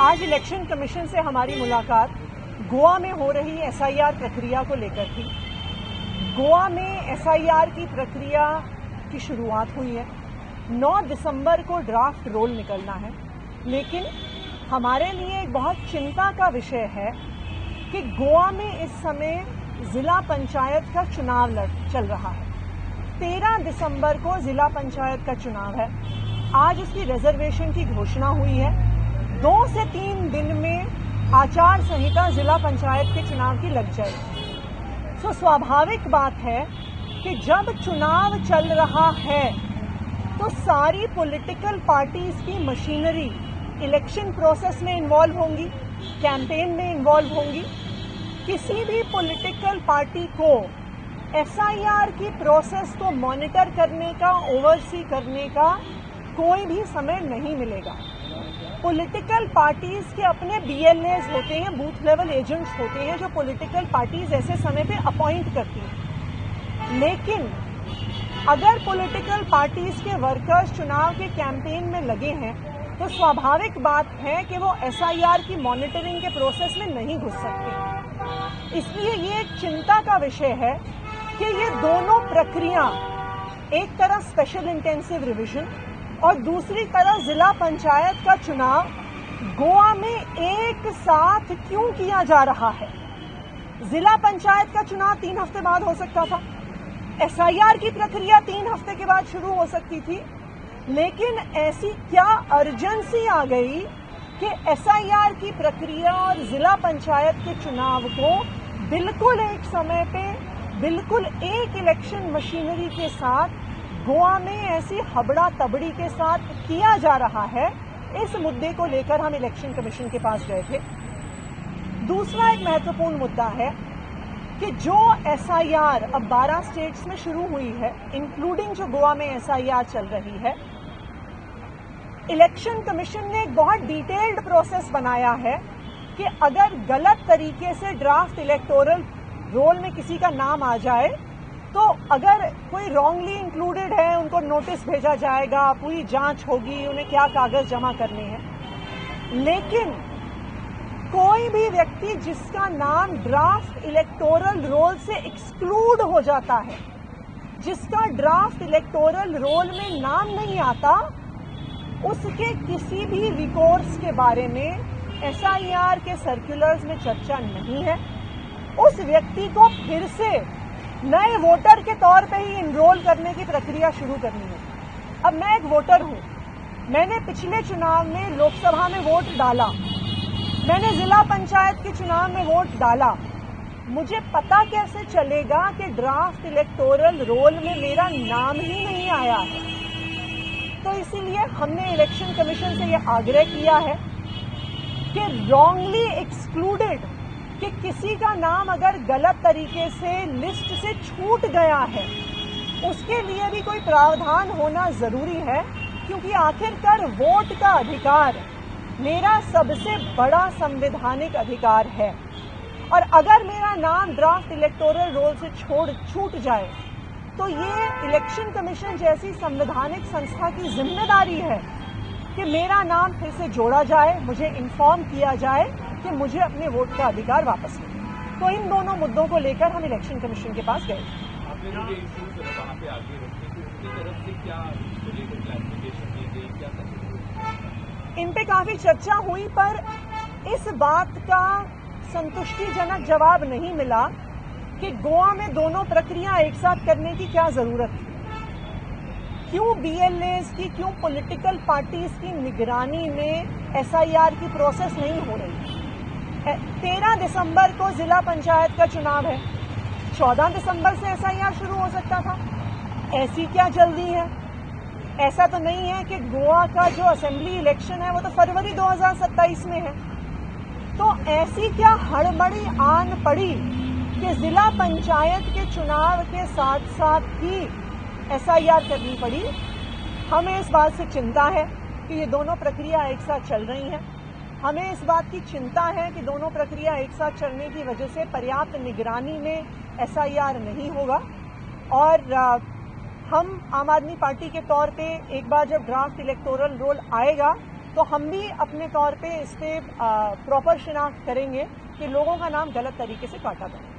आज election commission से हमारी मुलाकात गोवा में हो रही एसआईआर प्रक्रिया को लेकर थी। गोवा में एसआईआर की प्रक्रिया की शुरुआत हुई है। 9 दिसंबर को ड्राफ्ट रोल निकलना है, लेकिन हमारे लिए एक बहुत चिंता का विषय है कि गोवा में इस समय जिला पंचायत का चुनाव चल रहा है। 13 दिसंबर को जिला पंचायत का चुनाव है। आज उसकी रिजर्वेशन की घोषणा हुई है। 2 से 3 दिन में आचार संहिता जिला पंचायत के चुनाव की लग जाएगी। तो स्वाभाविक बात है कि जब चुनाव चल रहा है तो सारी पॉलिटिकल पार्टीज की मशीनरी इलेक्शन प्रोसेस में इन्वॉल्व होंगी, कैंपेन में इन्वॉल्व होंगी। किसी भी पॉलिटिकल पार्टी को एसआईआर की प्रोसेस को मॉनिटर करने का, ओवरसी करने का कोई भी समय नहीं मिलेगा। पॉलिटिकल पार्टीज के अपने बीएलएज होते हैं, बूथ लेवल एजेंट्स होते हैं, जो पॉलिटिकल पार्टीज ऐसे समय पे अपॉइंट करती हैं। लेकिन अगर पॉलिटिकल पार्टीज के वर्कर्स चुनाव के कैंपेन में लगे हैं तो स्वाभाविक बात है कि वो एसआईआर की मॉनिटरिंग के प्रोसेस में नहीं घुस सकते। इसलिए ये एक चिंता का विषय है कि ये दोनों प्रक्रिया, एक तरफ स्पेशल इंटेंसिव रिवीजन और दूसरी तरफ जिला पंचायत का चुनाव, गोवा में एक साथ क्यों किया जा रहा है। जिला पंचायत का चुनाव 3 हफ्ते बाद हो सकता था, एसआईआर की प्रक्रिया 3 हफ्ते के बाद शुरू हो सकती थी, लेकिन ऐसी क्या अर्जेंसी आ गई कि एसआईआर की प्रक्रिया और जिला पंचायत के चुनाव को बिल्कुल एक समय पे, बिल्कुल एक इलेक्शन मशीनरी के साथ गोवा में ऐसी हबड़ा तबड़ी के साथ किया जा रहा है। इस मुद्दे को लेकर हम इलेक्शन कमीशन के पास गए थे। दूसरा एक महत्वपूर्ण मुद्दा है कि जो एसआईआर अब 12 स्टेट्स में शुरू हुई है, इंक्लूडिंग जो गोवा में एसआईआर चल रही है, इलेक्शन कमीशन ने एक बहुत डिटेल्ड प्रोसेस बनाया है कि अगर गलत तरीके से ड्राफ्ट इलेक्टोरल रोल में किसी का नाम आ जाए तो अगर कोई रॉन्गली इंक्लूडेड है, उनको नोटिस भेजा जाएगा, पूरी जांच होगी, उन्हें क्या कागज जमा करने हैं। लेकिन कोई भी व्यक्ति जिसका नाम ड्राफ्ट इलेक्टोरल रोल से एक्सक्लूड हो जाता है, जिसका ड्राफ्ट इलेक्टोरल रोल में नाम नहीं आता, उसके किसी भी रिकॉर्ड्स के बारे में एसआईआर के सर्कुलर्स में चर्चा नहीं है। उस व्यक्ति को फिर से नए वोटर के तौर पे ही इनरोल करने की प्रक्रिया शुरू करनी है। अब मैं एक वोटर हूं, मैंने पिछले चुनाव में लोकसभा में वोट डाला, मैंने जिला पंचायत के चुनाव में वोट डाला, मुझे पता कैसे चलेगा कि ड्राफ्ट इलेक्टोरल रोल में मेरा नाम ही नहीं आया है। तो इसीलिए हमने इलेक्शन कमीशन से यह आग्रह किया है कि रॉन्गली एक्सक्लूडेड, कि किसी का नाम अगर गलत तरीके से लिस्ट से छूट गया है, उसके लिए भी कोई प्रावधान होना जरूरी है, क्योंकि आखिरकार वोट का अधिकार मेरा सबसे बड़ा संवैधानिक अधिकार है। और अगर मेरा नाम ड्राफ्ट इलेक्टोरल रोल से छूट जाए तो ये इलेक्शन कमीशन जैसी संवैधानिक संस्था की जिम्मेदारी है कि मेरा नाम फिर से जोड़ा जाए, मुझे इन्फॉर्म किया जाए कि मुझे अपने वोट का अधिकार वापस मिले। तो इन दोनों मुद्दों को लेकर हम इलेक्शन कमीशन के पास गए। इन पे काफी चर्चा हुई, पर इस बात का संतुष्टिजनक जवाब नहीं मिला कि गोवा में दोनों प्रक्रिया एक साथ करने की क्या जरूरत थी। क्यों बीएलएस की, क्यों पॉलिटिकल पार्टीज की निगरानी में एसआईआर की प्रोसेस नहीं हो रही। 13 दिसंबर को जिला पंचायत का चुनाव है, 14 दिसंबर से एसआईआर शुरू हो सकता था। ऐसी क्या जल्दी है? ऐसा तो नहीं है कि गोवा का जो असेंबली इलेक्शन है वो तो फरवरी 2027 में है। तो ऐसी क्या हड़बड़ी आन पड़ी कि जिला पंचायत के चुनाव के साथ साथ ही एसआईआर करनी पड़ी। हमें इस बात से चिंता है कि ये दोनों प्रक्रिया एक साथ चल रही हैं। हमें इस बात की चिंता है कि दोनों प्रक्रिया एक साथ चलने की वजह से पर्याप्त निगरानी में एसआईआर नहीं होगा। और हम आम आदमी पार्टी के तौर पे एक बार जब ड्राफ्ट इलेक्टोरल रोल आएगा तो हम भी अपने तौर पे इस पर प्रॉपर शिनाख्त करेंगे कि लोगों का नाम गलत तरीके से काटा गया।